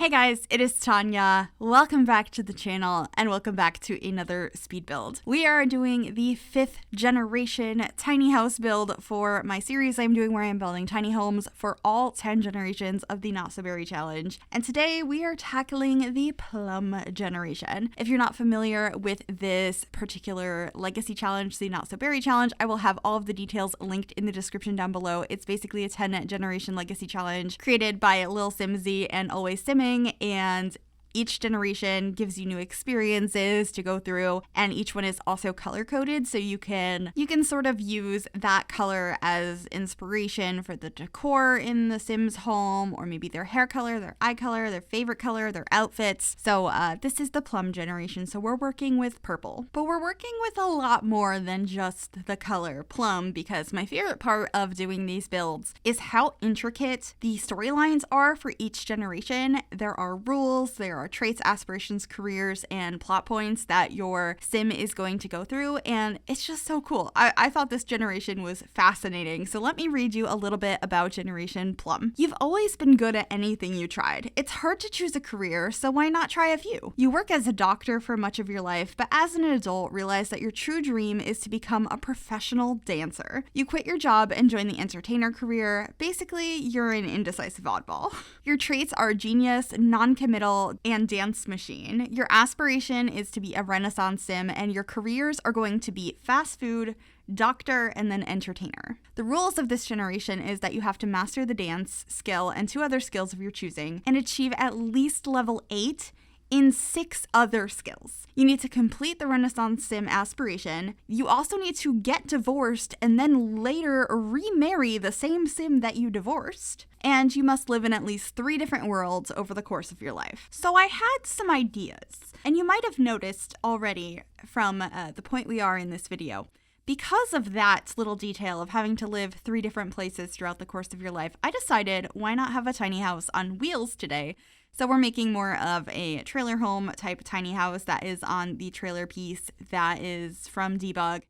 Hey guys, it is Tanya. Welcome back to the channel and welcome back to another speed build. We are doing the 5th generation tiny house build for my series I'm doing where I'm building tiny homes for all 10 generations of the Not So Berry Challenge. And today we are tackling the Plum generation. If you're not familiar with this particular legacy challenge, the Not So Berry Challenge, I will have all of the details linked in the description down below. It's basically a 10 generation legacy challenge created by Lil Simsy and Always Simming, and each generation gives you new experiences to go through, and each one is also color coded, so you can sort of use that color as inspiration for the decor in the Sims home, or maybe their hair color, their eye color, their favorite color, their outfits. So this is the Plum generation, so we're working with purple, but we're working with a lot more than just the color plum, because my favorite part of doing these builds is how intricate the storylines are for each generation. There are rules, there are traits, aspirations, careers, and plot points that your sim is going to go through, and it's just so cool. I thought this generation was fascinating, so let me read you a little bit about Generation Plum. You've always been good at anything you tried. It's hard to choose a career, so why not try a few? You work as a doctor for much of your life, but as an adult realize that your true dream is to become a professional dancer. You quit your job and join the entertainer career. Basically, you're an indecisive oddball. Your traits are genius, non-committal, and dance machine. Your aspiration is to be a Renaissance sim, and your careers are going to be fast food, doctor, and then entertainer. The rules of this generation is that you have to master the dance skill and 2 other skills of your choosing, and achieve at least level 8 in 6 other skills. You need to complete the Renaissance sim aspiration. You also need to get divorced and then later remarry the same sim that you divorced. And you must live in at least 3 different worlds over the course of your life. So I had some ideas, and you might have noticed already from the point we are in this video, because of that little detail of having to live 3 different places throughout the course of your life, I decided why not have a tiny house on wheels today. So we're making more of a trailer home type tiny house that is on the trailer piece that is from Debug.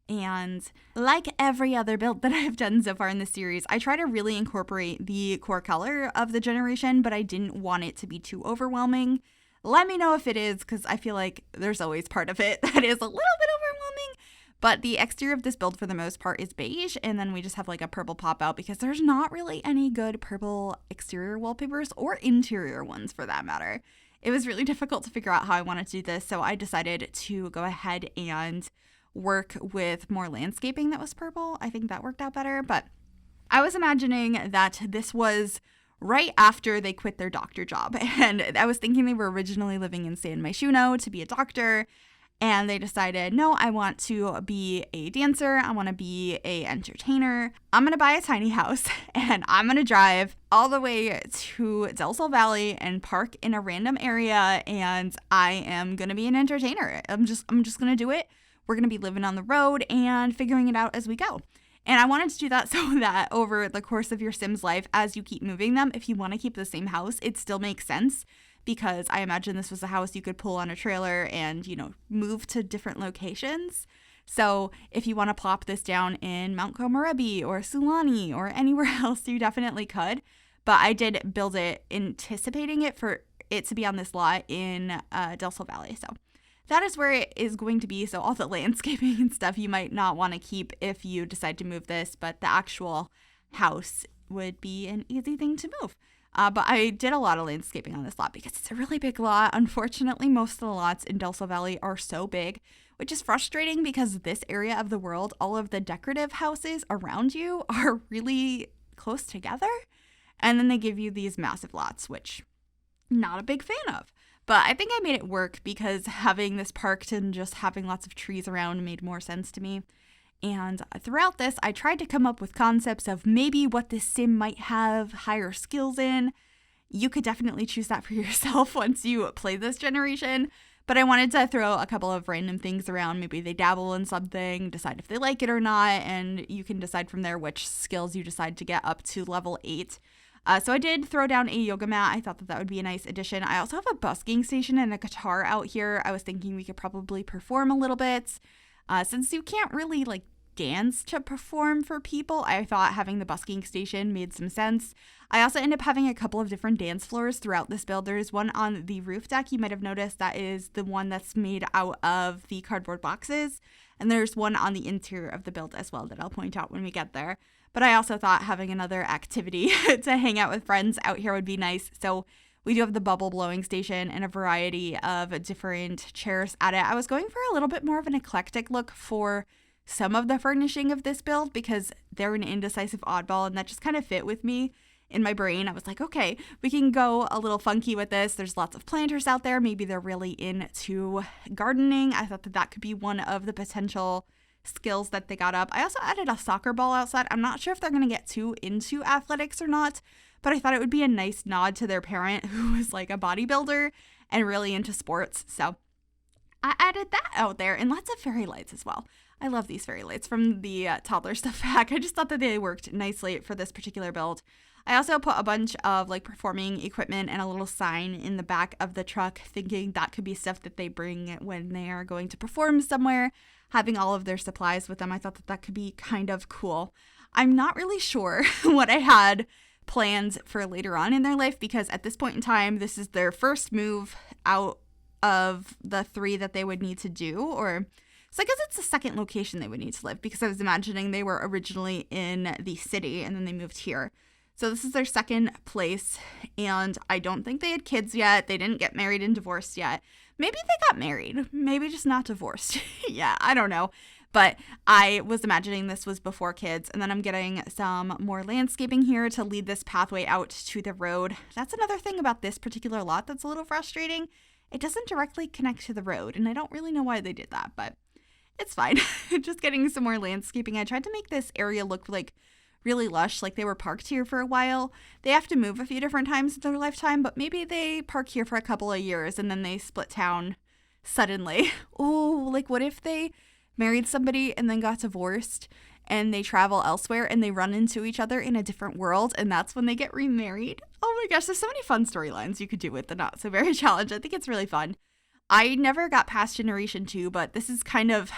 And like every other build that I've done so far in this series, I try to really incorporate the core color of the generation, but I didn't want it to be too overwhelming. Let me know if it is, because I feel like there's always part of it that is a little bit overwhelming. But the exterior of this build for the most part is beige, and then we just have like a purple pop out because there's not really any good purple exterior wallpapers or interior ones for that matter. It was really difficult to figure out how I wanted to do this, so I decided to go ahead and work with more landscaping that was purple. I think that worked out better, but I was imagining that this was right after they quit their doctor job, and I was thinking they were originally living in San Myshuno to be a doctor, and they decided, no, I want to be a dancer, I want to be a entertainer, I'm going to buy a tiny house, and I'm going to drive all the way to Del Sol Valley and park in a random area, and I am going to be an entertainer. I'm just going to do it. We're going to be living on the road and figuring it out as we go. And I wanted to do that so that over the course of your Sim's life, as you keep moving them, if you want to keep the same house, it still makes sense, because I imagine this was a house you could pull on a trailer and, move to different locations. So if you want to plop this down in Mount Komorebi or Sulani or anywhere else, you definitely could. But I did build it anticipating it for it to be on this lot in Del Sol Valley. So that is where it is going to be. So all the landscaping and stuff you might not want to keep if you decide to move this, but the actual house would be an easy thing to move. But I did a lot of landscaping on this lot because it's a really big lot. Unfortunately, most of the lots in Del Sol Valley are so big, which is frustrating because this area of the world, all of the decorative houses around you are really close together. And then they give you these massive lots, which I'm not a big fan of. But I think I made it work because having this parked and just having lots of trees around made more sense to me. And throughout this, I tried to come up with concepts of maybe what this sim might have higher skills in. You could definitely choose that for yourself once you play this generation. But I wanted to throw a couple of random things around. Maybe they dabble in something, decide if they like it or not, and you can decide from there which skills you decide to get up to level 8. So I did throw down a yoga mat. I thought that would be a nice addition. I also have a busking station and a guitar out here. I was thinking we could probably perform a little bit. Since you can't really dance to perform for people, I thought having the busking station made some sense. I also end up having a couple of different dance floors throughout this build. There's one on the roof deck. You might have noticed that is the one that's made out of the cardboard boxes. And there's one on the interior of the build as well that I'll point out when we get there. But I also thought having another activity to hang out with friends out here would be nice. So we do have the bubble blowing station and a variety of different chairs at it. I was going for a little bit more of an eclectic look for some of the furnishing of this build because they're an indecisive oddball and that just kind of fit with me. In my brain, I was like, okay, we can go a little funky with this. There's lots of planters out there. Maybe they're really into gardening. I thought that that could be one of the potential skills that they got up. I also added a soccer ball outside. I'm not sure if they're going to get too into athletics or not, but I thought it would be a nice nod to their parent who was like a bodybuilder and really into sports. So I added that out there and lots of fairy lights as well. I love these fairy lights from the toddler stuff pack. I just thought that they worked nicely for this particular build. I also put a bunch of like performing equipment and a little sign in the back of the truck thinking that could be stuff that they bring when they are going to perform somewhere, having all of their supplies with them. I thought that that could be kind of cool. I'm not really sure what I had planned for later on in their life because at this point in time, this is their first move out of the 3 that they would need to do, or so I guess it's the second location they would need to live because I was imagining they were originally in the city and then they moved here. So this is their second place, and I don't think they had kids yet. They didn't get married and divorced yet. Maybe they got married, maybe just not divorced. Yeah, I don't know. But I was imagining this was before kids, and then I'm getting some more landscaping here to lead this pathway out to the road. That's another thing about this particular lot that's a little frustrating. It doesn't directly connect to the road, and I don't really know why they did that, but it's fine. Just getting some more landscaping. I tried to make this area look like really lush, like they were parked here for a while. They have to move a few different times in their lifetime, but maybe they park here for a couple of years and then they split town suddenly. Oh, like what if they married somebody and then got divorced and they travel elsewhere and they run into each other in a different world and that's when they get remarried? Oh my gosh, there's so many fun storylines you could do with the Not So Very Challenge. I think it's really fun. I never got past Generation 2, but this is kind of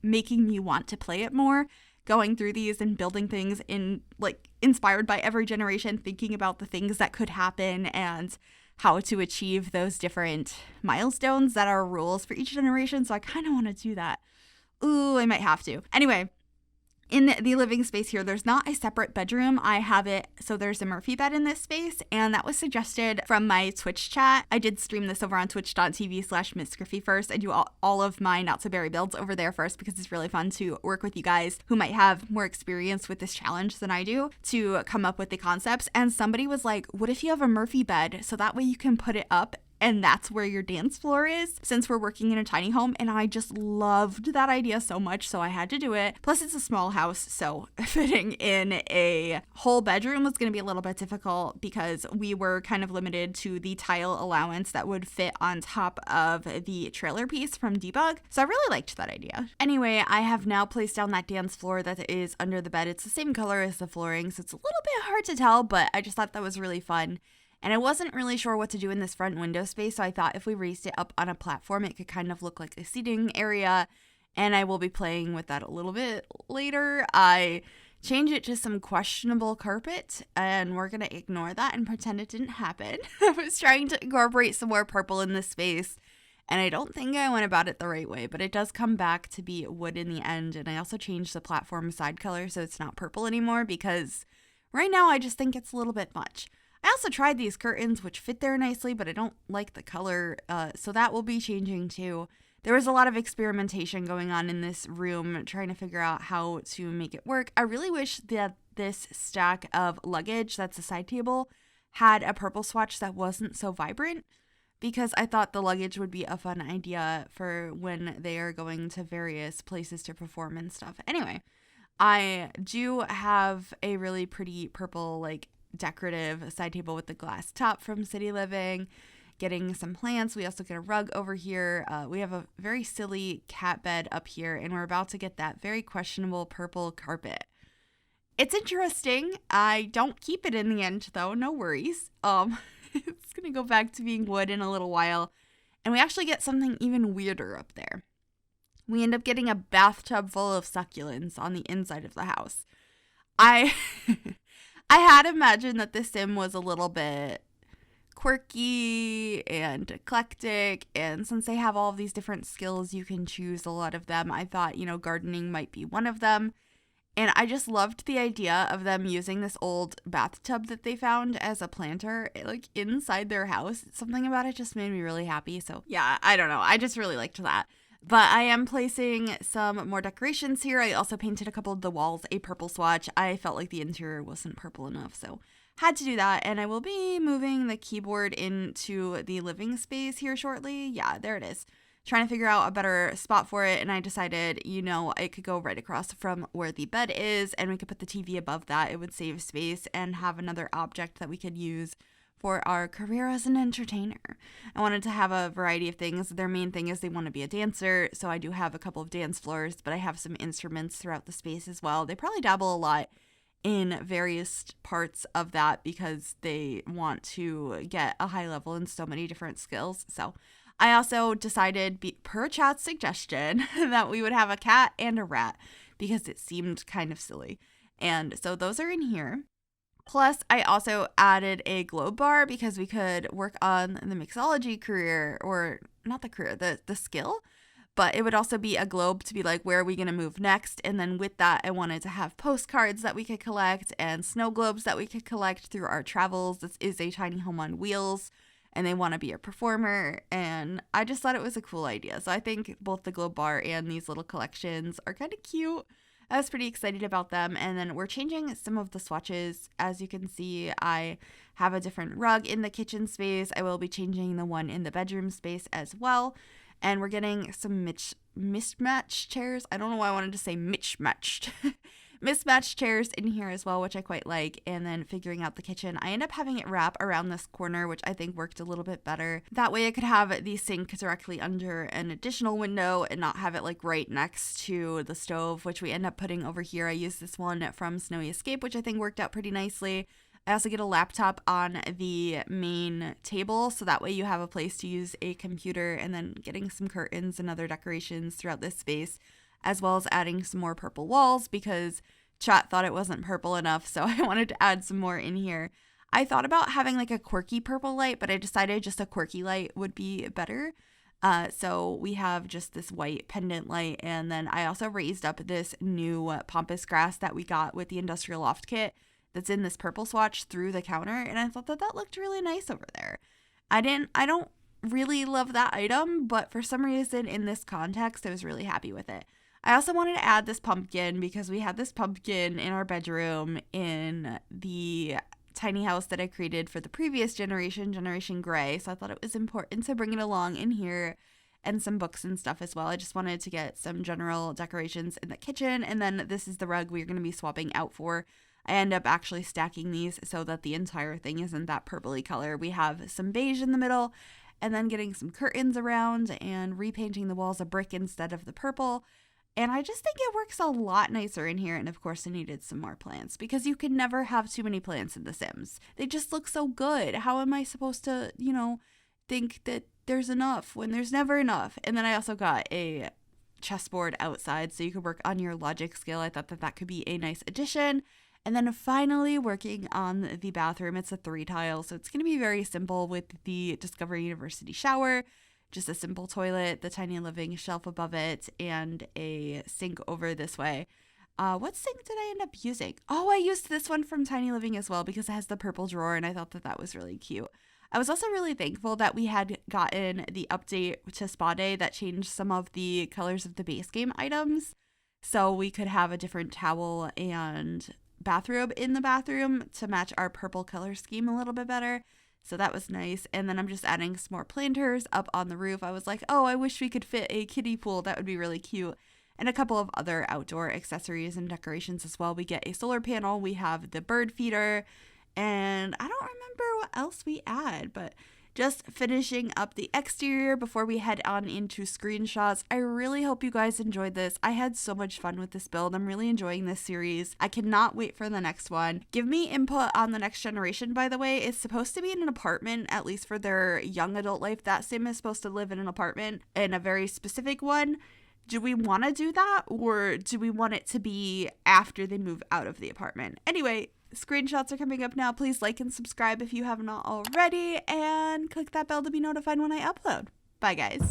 making me want to play it more. Going through these and building things in like inspired by every generation, thinking about the things that could happen and how to achieve those different milestones that are rules for each generation. So I kind of want to do that. Ooh, I might have to. Anyway, in the living space here, there's not a separate bedroom. I have it, so there's a Murphy bed in this space, and that was suggested from my Twitch chat. I did stream this over on twitch.tv/Miss Gryphi first. I do all of my Not So Berry builds over there first because it's really fun to work with you guys who might have more experience with this challenge than I do to come up with the concepts. And somebody was like, what if you have a Murphy bed so that way you can put it up and that's where your dance floor is since we're working in a tiny home? And I just loved that idea so much, so I had to do it. Plus it's a small house, so fitting in a whole bedroom was going to be a little bit difficult because we were kind of limited to the tile allowance that would fit on top of the trailer piece from Debug. So I really liked that idea. Anyway, I have now placed down that dance floor that is under the bed. It's the same color as the flooring, so it's a little bit hard to tell, but I just thought that was really fun. And I wasn't really sure what to do in this front window space, so I thought if we raised it up on a platform, it could kind of look like a seating area, and I will be playing with that a little bit later. I changed it to some questionable carpet, and we're going to ignore that and pretend it didn't happen. I was trying to incorporate some more purple in this space, and I don't think I went about it the right way, but it does come back to be wood in the end, and I also changed the platform side color so it's not purple anymore because right now I just think it's a little bit much. I also tried these curtains, which fit there nicely, but I don't like the color, so that will be changing too. There was a lot of experimentation going on in this room, trying to figure out how to make it work. I really wish that this stack of luggage, that's a side table, had a purple swatch that wasn't so vibrant, because I thought the luggage would be a fun idea for when they are going to various places to perform and stuff. Anyway, I do have a really pretty purple, like, decorative side table with the glass top from City Living, getting some plants. We also get a rug over here. We have a very silly cat bed up here, and we're about to get that very questionable purple carpet. It's interesting. I don't keep it in the end though, no worries. It's gonna go back to being wood in a little while, and we actually get something even weirder up there. we end up getting a bathtub full of succulents on the inside of the house. I I had imagined that this sim was a little bit quirky and eclectic, and since they have all of these different skills, you can choose a lot of them. I thought, gardening might be one of them. And I just loved the idea of them using this old bathtub that they found as a planter, like inside their house. Something about it just made me really happy. So yeah, I don't know. I just really liked that. But I am placing some more decorations here. I also painted a couple of the walls a purple swatch. I felt like the interior wasn't purple enough, so had to do that. And I will be moving the keyboard into the living space here shortly. Yeah, there it is. Trying to figure out a better spot for it, and I decided, it could go right across from where the bed is, and we could put the TV above that. It would save space and have another object that we could use for our career as an entertainer. I wanted to have a variety of things. Their main thing is they want to be a dancer, so I do have a couple of dance floors, but I have some instruments throughout the space as well. They probably dabble a lot in various parts of that because they want to get a high level in so many different skills. So I also decided, per chat's suggestion, that we would have a cat and a rat because it seemed kind of silly. And so those are in here. Plus, I also added a globe bar because we could work on the mixology career, or not the career, the skill. But it would also be a globe to be like, where are we going to move next? And then with that, I wanted to have postcards that we could collect and snow globes that we could collect through our travels. This is a tiny home on wheels, and they want to be a performer. And I just thought it was a cool idea. So I think both the globe bar and these little collections are kind of cute. I was pretty excited about them. And then we're changing some of the swatches. As you can see, I have a different rug in the kitchen space. I will be changing the one in the bedroom space as well. And we're getting some mismatched chairs. I don't know why I wanted to say mismatched. Mismatched chairs in here as well, which I quite like. And then figuring out the kitchen, I end up having it wrap around this corner, which I think worked a little bit better. That way I could have the sink directly under an additional window and not have it like right next to the stove, which we end up putting over here. I used this one from Snowy Escape, which I think worked out pretty nicely. I also get a laptop on the main table, so that way you have a place to use a computer, and then getting some curtains and other decorations throughout this space, as well as adding some more purple walls because chat thought it wasn't purple enough, so I wanted to add some more in here. I thought about having like a quirky purple light, but I decided just a quirky light would be better. So we have just this white pendant light, and then I also raised up this new pampas grass that we got with the Industrial Loft kit that's in this purple swatch through the counter, and I thought that looked really nice over there. I don't really love that item, but for some reason in this context, I was really happy with it. I also wanted to add this pumpkin because we had this pumpkin in our bedroom in the tiny house that I created for the previous generation, Generation Gray, so I thought it was important to bring it along in here, and some books and stuff as well. I just wanted to get some general decorations in the kitchen, and then this is the rug we're going to be swapping out for. I end up actually stacking these so that the entire thing isn't that purpley color. We have some beige in the middle, and then getting some curtains around and repainting the walls a brick instead of the purple. And I just think it works a lot nicer in here. And of course I needed some more plants because you can never have too many plants in The Sims. They just look so good. How am I supposed to, think that there's enough when there's never enough? And then I also got a chessboard outside so you could work on your logic skill. I thought that could be a nice addition. And then finally working on the bathroom. It's a 3-tile, so it's going to be very simple with the Discovery University shower, just a simple toilet, the tiny living shelf above it, and a sink over this way. What sink did I end up using? Oh, I used this one from Tiny Living as well because it has the purple drawer, and I thought that was really cute. I was also really thankful that we had gotten the update to Spa Day that changed some of the colors of the base game items, so we could have a different towel and bathrobe in the bathroom to match our purple color scheme a little bit better. So that was nice. And then I'm just adding some more planters up on the roof. I was like, oh, I wish we could fit a kiddie pool. That would be really cute. And a couple of other outdoor accessories and decorations as well. We get a solar panel. We have the bird feeder. And I don't remember what else we add, but just finishing up the exterior before we head on into screenshots. I really hope you guys enjoyed this. I had so much fun with this build. I'm really enjoying this series. I cannot wait for the next one. Give me input on the next generation, by the way. It's supposed to be in an apartment, at least for their young adult life. That sim is supposed to live in an apartment, in a very specific one. Do we want to do that, or do we want it to be after they move out of the apartment? Anyway, screenshots are coming up now. Please like and subscribe if you have not already, and click that bell to be notified when I upload. Bye, guys.